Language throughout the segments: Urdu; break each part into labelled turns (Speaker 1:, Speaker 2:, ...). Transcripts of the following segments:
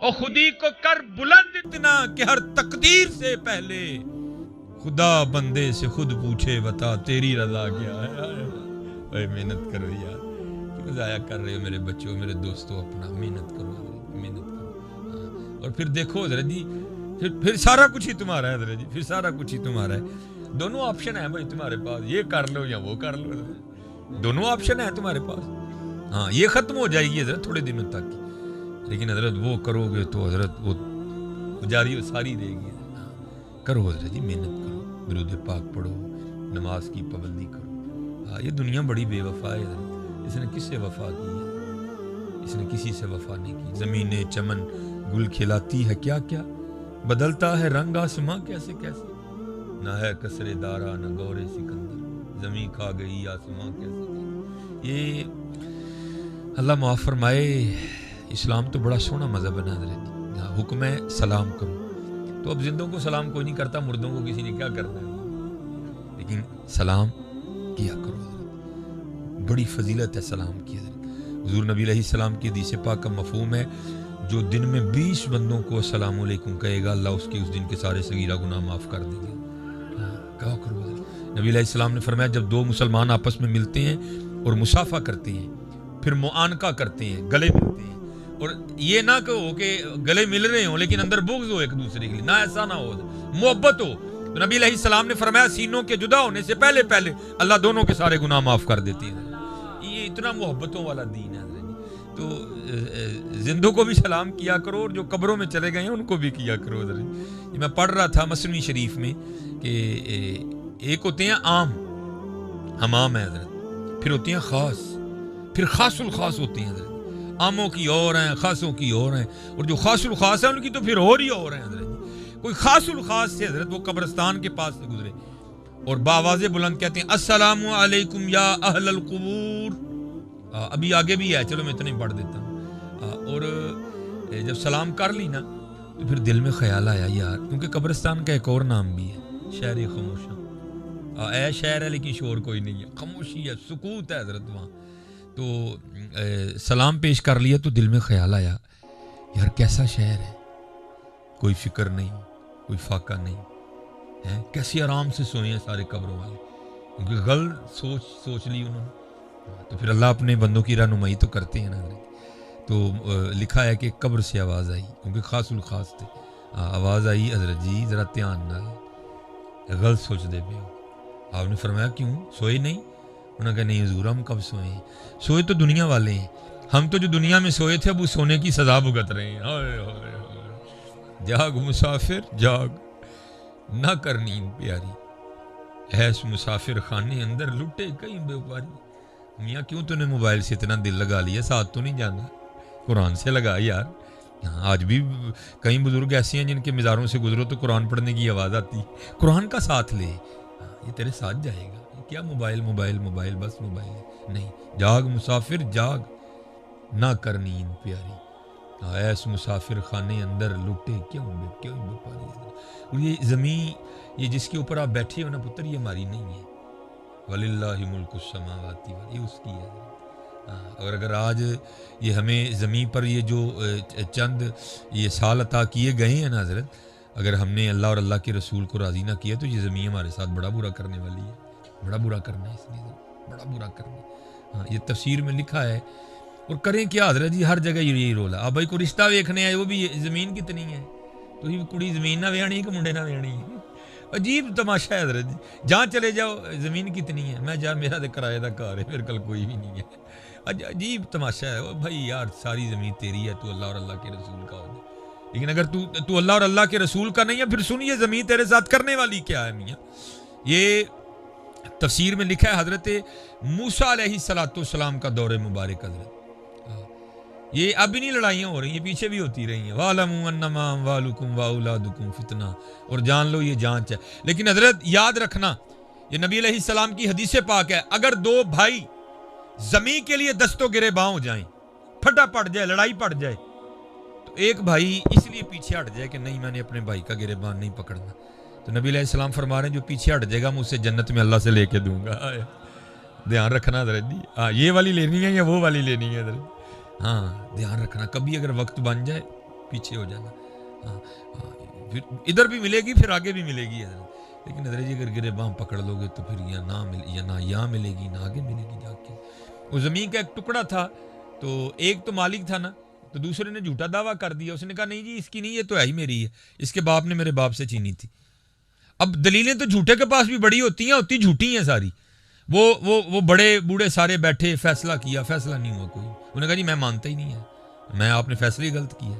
Speaker 1: اور خودی کو کر بلند اتنا کہ ہر تقدیر سے پہلے خدا بندے سے خود پوچھے بتا تیری رضا کیا ہے. اے محنت کرو یار, کیوں ضائع کر رہے ہو میرے بچوں, میرے دوستوں, اپنا محنت کرو حضرت, محنت کرو. اور پھر دیکھو حضرت جی, پھر سارا کچھ ہی تمہارا ہے حضرت جی, پھر سارا کچھ ہی تمہارا ہے. دونوں آپشن ہیں بھائی تمہارے پاس, یہ کر لو یا وہ کر لو, دونوں آپشن ہیں تمہارے پاس. ہاں یہ ختم ہو جائے گی حضرت تھوڑے دنوں تک, لیکن حضرت وہ کرو گے تو حضرت وہ جاری و ساری رہے گی. کرو حضرت جی, محنت کرو, درود پاک پڑھو, نماز کی پابندی کرو. یہ دنیا بڑی بے وفا ہے حضرت, اس نے کس سے وفا کی ہے, اس نے کسی سے وفا نہیں کی. زمینیں چمن گل کھلاتی ہے کیا کیا, بدلتا ہے رنگ آسماں کیسے کیسے. نہ ہے کسرے دارا نہ گورے سکندر, زمین کھا گئی آسماں کیسے کیسے. یہ اللہ معاف فرمائے, اسلام تو بڑا سونا مذہب ہے حضرت. حکم ہے سلام کرو, تو اب زندوں کو سلام کوئی نہیں کرتا, مردوں کو کسی نے کیا کرنا ہے, لیکن سلام کیا کرو حضرت, بڑی فضیلت ہے سلام کی حضرت. حضور نبی علیہ السلام کی حدیث پاک کا مفہوم ہے, جو دن میں 20 بندوں کو السلام علیکم کہے گا, اللہ اس کے اس دن کے سارے صغیرہ گناہ معاف کر دے گا. کہا کرو حضرت. نبی علیہ السلام نے فرمایا جب دو مسلمان آپس میں ملتے ہیں اور مصافحہ کرتے ہیں, پھر معانقہ کرتے ہیں, گلے ملتے ہیں, اور یہ نہ کہو کہ گلے مل رہے ہوں لیکن اندر بغض ہو ایک دوسرے کے لیے, نہ ایسا نہ ہو, محبت ہو. تو نبی علیہ السلام نے فرمایا سینوں کے جدا ہونے سے پہلے پہلے اللہ دونوں کے سارے گناہ معاف کر دیتے ہیں. یہ اتنا محبتوں والا دین ہے حضرت. تو زندوں کو بھی سلام کیا کرو, اور جو قبروں میں چلے گئے ہیں ان کو بھی کیا کرو حضرت. میں پڑھ رہا تھا مثنوی شریف میں کہ ایک ہوتے ہیں عام, حمام ہے حضرت, پھر ہوتے ہیں خاص, پھر خاص الخاص ہوتے ہیں حضرت. عاموں کی اور ہیں, خاصوں کی اور ہیں, اور جو خاص الخاص ہیں ان کی تو پھر اور ہی اور ہیں حضرت. کوئی خاص الخاص سے حضرت وہ قبرستان کے پاس سے گزرے اور بآواز بلند کہتے ہیں السلام علیکم یا اہل القبور. ابھی آگے بھی ہے, چلو میں اتنے پڑھ دیتا ہوں. اور جب سلام کر لی نا تو پھر دل میں خیال آیا یار, کیونکہ قبرستان کا ایک اور نام بھی ہے شہر خاموشاں. اے شہر ہے لیکن شور کوئی نہیں ہے, خاموشی ہے, سکوت ہے حضرت وہاں. تو سلام پیش کر لیا تو دل میں خیال آیا یار کیسا شہر ہے, کوئی فکر نہیں, کوئی فاقہ نہیں ہے, کیسی آرام سے سوئے ہیں سارے قبروں والے, کیونکہ غلط سوچ لی انہوں نے. تو پھر اللہ اپنے بندوں کی رہنمائی تو کرتے ہیں نا حضرت. تو لکھا ہے کہ قبر سے آواز آئی, کیونکہ خاص الخاص تھے, آواز آئی حضرت جی ذرا دھیان نال, غلط سوچ دے پے ہو. آپ نے فرمایا کیوں, سوئے نہیں؟ انہوں نے کہا نہیں حضور ہم کب سوئے ہیں, سوئے تو دنیا والے ہیں, ہم تو جو دنیا میں سوئے تھے اب وہ سونے کی سزا بھگت رہے ہیں. جاگ مسافر جاگ, نہ کر نیند پیاری, ایس مسافر خانے اندر لٹے کہیں بے پاری. میاں کیوں تو نے موبائل سے اتنا دل لگا لیا, ساتھ تو نہیں جانا, قرآن سے لگا یار. آج بھی کئی بزرگ ایسے ہیں جن کے مزاروں سے گزرو تو قرآن پڑھنے کی آواز آتی, قرآن کا ساتھ لے, یہ تیرے ساتھ جائے گا. کیا موبائل موبائل موبائل بس موبائل ہے نہیں, جاگ مسافر جاگ, نہ کر نیند پیاری, ایس مسافر خانے اندر لٹے کیوں بے پاری. اور یہ زمین یہ جس کے اوپر آپ بیٹھے ہو نا پتر, یہ ہماری نہیں ہے. وَلِلَّهِ مُلْكُ السَّمَاوَاتِ وَالْأَرْضِ, یہ اس کی ہے. اور اگر آج یہ ہمیں زمین پر یہ جو چند یہ سال عطا کیے گئے ہیں نا حضرت, اگر ہم نے اللہ اور اللہ کے رسول کو راضی نہ کیا تو یہ زمین ہمارے ساتھ بڑا برا کرنے والی ہے, بڑا برا کرنا ہے, اس لیے بڑا برا کرنا. یہ تفسیر میں لکھا ہے. اور کریں کیا حضرت جی, ہر جگہ یہی رول ہے. آپ بھائی کو رشتہ ویکھنے آئے, وہ بھی زمین کتنی ہے, تو ہی کڑی زمین نہ ویانی کہ منڈے نہ ویانی ہے. عجیب تماشا ہے حضرت جی, جہاں چلے جاؤ زمین کتنی ہے, میں جہاں میرا کرایہ کا کار ہے, پھر کل کوئی بھی نہیں ہے. عجیب تماشا ہے بھائی یار, ساری زمین تیری ہے, تو اللہ اور اللہ کے رسول کا ہو, لیکن اگر تو اللہ اور اللہ کے رسول کا نہیں ہے, پھر سن یہ زمین تیرے ساتھ کرنے والی کیا ہے میاں. یہ تفسیر میں لکھا ہے حضرت موسیٰ علیہ السلام کا دور مبارک حضرت. یہ اب نہیں لڑائیاں ہو رہی ہیں, پیچھے بھی ہوتی رہی ہیں. وَعْلَمُوا أَنَّمَا أَمْوَالُكُمْ وَأَوْلَادُكُمْ فِتْنَةٌ, اور جان لو یہ جانچ ہے. لیکن حضرت یاد رکھنا, یہ نبی علیہ السلام کی حدیث پاک ہے, اگر دو بھائی زمین کے لیے دستوں گرے باں ہو جائیں, پھٹا پڑ جائے, لڑائی پڑ جائے, تو ایک بھائی اس لیے پیچھے ہٹ جائے کہ نہیں میں نے اپنے بھائی کا گرے باں نہیں پکڑنا, تو نبی علیہ السلام فرما رہے ہیں جو پیچھے ہٹ جائے گا میں اسے جنت میں اللہ سے لے کے دوں گا. دھیان رکھنا حضرت جی, یہ والی لینی ہے یا وہ والی لینی ہے حضرت. ہاں دھیان رکھنا, کبھی اگر وقت بن جائے پیچھے ہو جانا. پھر ادھر بھی ملے گی، پھر آگے بھی ملے گی حضرت. لیکن حضرت جی اگر گریباں پکڑ لو گے تو پھر نہ یہاں ملے گی نہ آگے ملے گی جا کے. وہ زمین کا ایک ٹکڑا تھا، تو ایک تو مالک تھا نا، تو دوسرے نے جھوٹا دعویٰ کر دیا. اس نے کہا نہیں جی اس کی نہیں، یہ تو ہے ہی میری ہے، اس کے باپ نے میرے باپ سے چھینی تھی. اب دلیلیں تو جھوٹے کے پاس بھی بڑی ہوتی ہیں، ہوتی جھوٹی ہیں ساری. وہ بڑے بوڑھے سارے بیٹھے، فیصلہ کیا، فیصلہ نہیں ہوا کوئی. انہوں نے کہا جی میں مانتا ہی نہیں ہے، میں آپ نے فیصلہ ہی غلط کیا.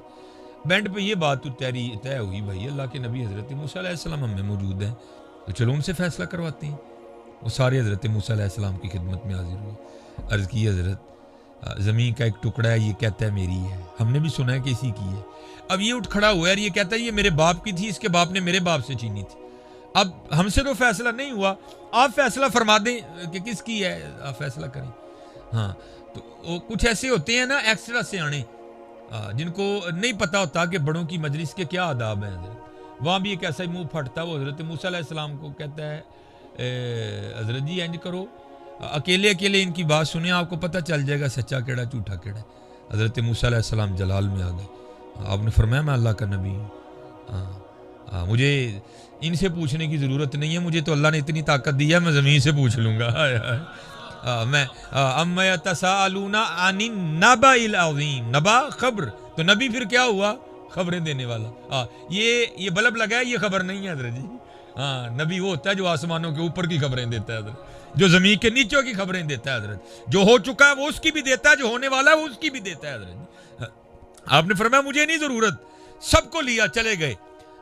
Speaker 1: بینڈ پہ یہ بات تو طے ہوئی بھائی اللہ کے نبی حضرت موسیٰ علیہ السلام ہم میں موجود ہیں، تو چلو ان سے فیصلہ کرواتے ہیں. وہ سارے حضرت موسیٰ علیہ السلام کی خدمت میں حاضر ہوئے. عرض کی حضرت زمین کا ایک ٹکڑا ہے، یہ کہتا ہے میری ہے، ہم نے بھی سنا ہے کہ اسی کی ہے. اب یہ اٹھ کھڑا ہوا ہے اور یہ کہتا ہے یہ میرے باپ کی تھی، اس کے باپ نے میرے باپ سے چھینی تھی. اب ہم سے تو فیصلہ نہیں ہوا، آپ فیصلہ فرما دیں کہ کس کی ہے، آپ فیصلہ کریں. ہاں تو کچھ ایسے ہوتے ہیں نا ایکسٹرا سے آنے، جن کو نہیں پتا ہوتا کہ بڑوں کی مجلس کے کیا آداب ہیں. وہاں بھی ایک ایسا ہی منہ پھٹتا، وہ حضرت موسیٰ علیہ السلام کو کہتا ہے حضرت جی انج کرو، اکیلے ان کی بات سنیں، آپ کو پتہ چل جائے گا سچا کیڑا جھوٹا کیڑا. حضرت موسیٰ علیہ السلام جلال میں آ گئے. آپ نے فرمایا میں اللہ کا نبی ہوں، مجھے ان سے پوچھنے کی ضرورت نہیں ہے، مجھے تو اللہ نے اتنی طاقت دی ہے میں زمین سے پوچھ لوں گا. میں اما یتساءلون عن النبأ العظیم، نبا خبر، تو نبی پھر کیا ہوا؟ خبریں دینے والا. یہ بلب لگا ہے، یہ خبر نہیں ہے حضرت جی. نبی وہ ہوتا ہے جو آسمانوں کے اوپر کی خبریں دیتا ہے حضرت، جو زمین کے نیچے کی خبریں دیتا ہے حضرت. جو ہو چکا ہے وہ اس کی بھی دیتا ہے، جو ہونے والا ہے وہ اس کی بھی دیتا ہے حضرت. آپ نے فرمایا مجھے نہیں ضرورت، سب کو لیا چلے گئے.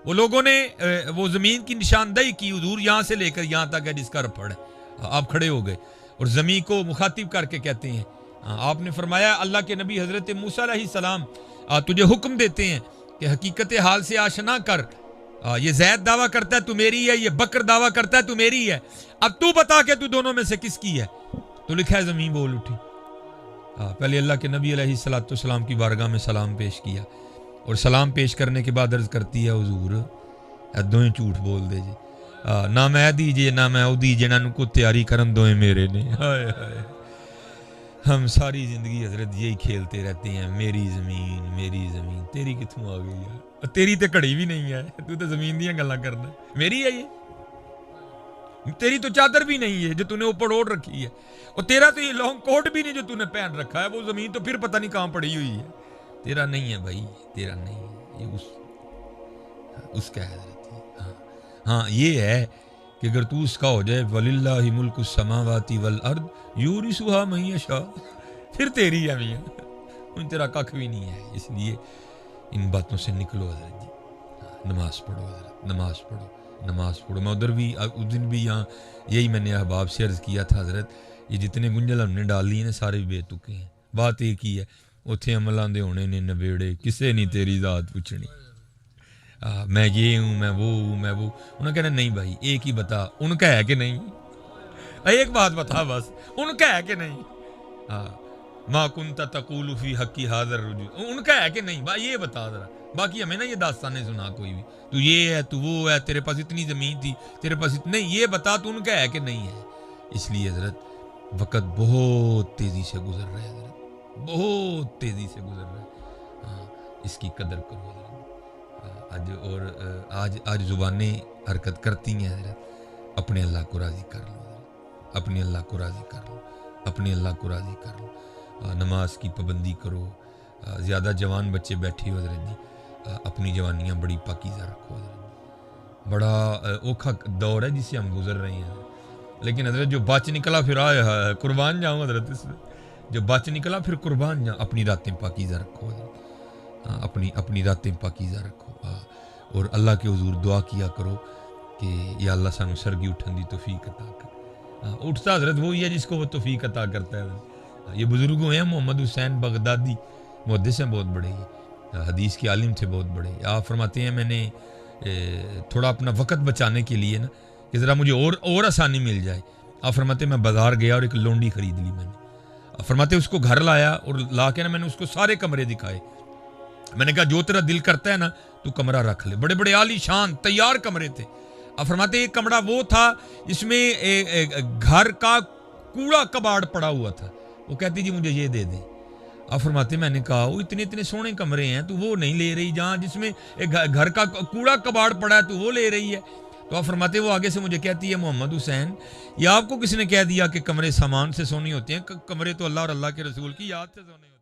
Speaker 1: وہ لوگوں نے وہ زمین کی نشاندہی کی، حضور یہاں سے لے کر یہاں تک ہے جس کا رپڑ ہے. آپ کھڑے ہو گئے اور زمین کو مخاطب کر کے کہتے ہیں، آپ نے فرمایا اللہ کے نبی حضرت موسیٰ علیہ السلام تجھے حکم دیتے ہیں کہ حقیقت حال سے آشنا کر. یہ زید دعویٰ کرتا ہے تو میری ہے، یہ بکر دعویٰ کرتا ہے تو میری ہے، اب تو بتا کہ تو دونوں میں سے کس کی ہے. تو لکھا ہے زمین بول اٹھی. پہلے اللہ کے نبی علیہ السلام کی بارگاہ میں سلام پیش کیا، اور سلام پیش کرنے کے بعد عرض کرتی ہے حضور دوئیں جھوٹ بول دے جی، نہ میں دیجیے نہ میں او دیجیے، نہ کو تیاری کرن دوئیں میرے نے. ہائے ہائے، ہم ساری زندگی حضرت یہی کھیلتے رہتے ہیں، میری زمین تیری کتوں آ گئی ہے؟ تیری تے کڑی بھی نہیں ہے، تو تے زمین دیاں گلاں کرنا. میری ہے یہ، تیری تو چادر بھی نہیں ہے جو تو نے اوپر اوڑھ رکھی ہے، اور تیرا تو یہ لانگ کوٹ بھی نہیں جو تو نے پہن رکھا ہے. وہ زمین تو پھر پتہ نہیں کہاں پڑی ہوئی ہے. تیرا نہیں ہے بھائی، تیرا نہیں ہے، یہ اس کا ہے حضرت. ہاں یہ ہے کہ اگر تو اس کا ہو جائے وَلِلَّهِ مُلْكُ السَّمَاوَاتِ وَالْأَرْضِ يُورِثُهَا مَن يَشَاءُ، پھر تیری ہے میاں، ان تیرا ککھ بھی نہیں ہے. اس لیے ان باتوں سے نکلو حضرت جی. نماز پڑھو حضرت، نماز پڑھو. میں ادھر بھی اس دن بھی یہاں یہی میں نے احباب سے عرض کیا تھا حضرت، یہ جتنے گنجل ہم نے ڈال لیے ہیں سارے بے تکے ہیں. بات ایک ہی ہے، اتھے عملاں دے ہونے نے نبیڑے، کسے نہیں تیری ذات پوچھنی. میں یہ ہوں، میں وہ ہوں، میں وہ. انہوں نے کہنا نہیں بھائی ایک ہی بتا، ان کا ہے کہ نہیں؟ ایک بات بتا بس، ان کا ہے کہ نہیں؟ ما کنت تقول فی حقی ھذا الرجل، ان کا ہے کہ نہیں بھائی یہ بتا ذرا. باقی ہمیں نا یہ داستانیں سنا کوئی بھی، تو یہ ہے تو وہ ہے، تیرے پاس اتنی زمین تھی، تیرے پاس نہیں، یہ بتا تو ان کا ہے کہ نہیں ہے. اس لیے حضرت وقت بہت تیزی سے گزر رہا ہے حضرت، بہت تیزی سے گزر رہا ہے. اس کی قدر کرو حضرت. آج زبانیں حرکت کرتی ہیں حضرت. اپنے اللہ کو راضی کر لو حضرت، اپنے اللہ کو راضی کر لو، اپنے اللہ کو راضی کر لو. نماز کی پابندی کرو. زیادہ جوان بچے بیٹھے ہو حضرت جی، اپنی جوانیاں بڑی پاکیزہ رکھو حضرت. بڑا اوکھا دور ہے جس سے ہم گزر رہے ہیں، لیکن حضرت جو بچ نکلا پھر آئے قربان جاؤں حضرت. اس میں جو بچ نکلا پھر قربان جاؤں. اپنی راتیں پاکیزہ رکھو حضرت، اپنی راتیں پاکیزہ رکھو. اور اللہ کے حضور دعا کیا کرو کہ یا اللہ سانو سرگی اٹھن دی توفیق عطا کر. اٹھتا حضرت وہی ہے جس کو وہ توفیق عطا کرتا ہے. یہ بزرگوں ہیں، محمد حسین بغدادی محدث ہیں بہت بڑے، حدیث کے عالم تھے بہت بڑے. آپ فرماتے ہیں میں نے تھوڑا اپنا وقت بچانے کے لیے نا کہ ذرا مجھے اور آسانی مل جائے، آپ فرماتے ہیں میں بازار گیا اور ایک لونڈی خرید لی میں نے. آپ فرماتے ہیں اس کو گھر لایا اور لا کے نا میں نے اس کو سارے کمرے دکھائے. میں نے کہا جو تیرا دل کرتا ہے نا تو کمرہ رکھ لے. بڑے بڑے عالی شان تیار کمرے تھے. اب فرماتے ایک کمرہ وہ تھا جس میں گھر کا کوڑا کباڑ پڑا ہوا تھا. وہ کہتی جی مجھے یہ دے دیں. آپ فرماتے میں نے کہا وہ اتنے اتنے سونے کمرے ہیں تو وہ نہیں لے رہی، جہاں جس میں ایک گھر کا کوڑا کباڑ پڑا ہے تو وہ لے رہی ہے. تو آپ فرماتے وہ آگے سے مجھے کہتی ہے محمد حسین یہ آپ کو کس نے کہہ دیا کہ کمرے سامان سے سونے ہوتے ہیں؟ کمرے تو اللہ اور اللہ کے رسول کی یاد سے سونے ہوتے ہیں.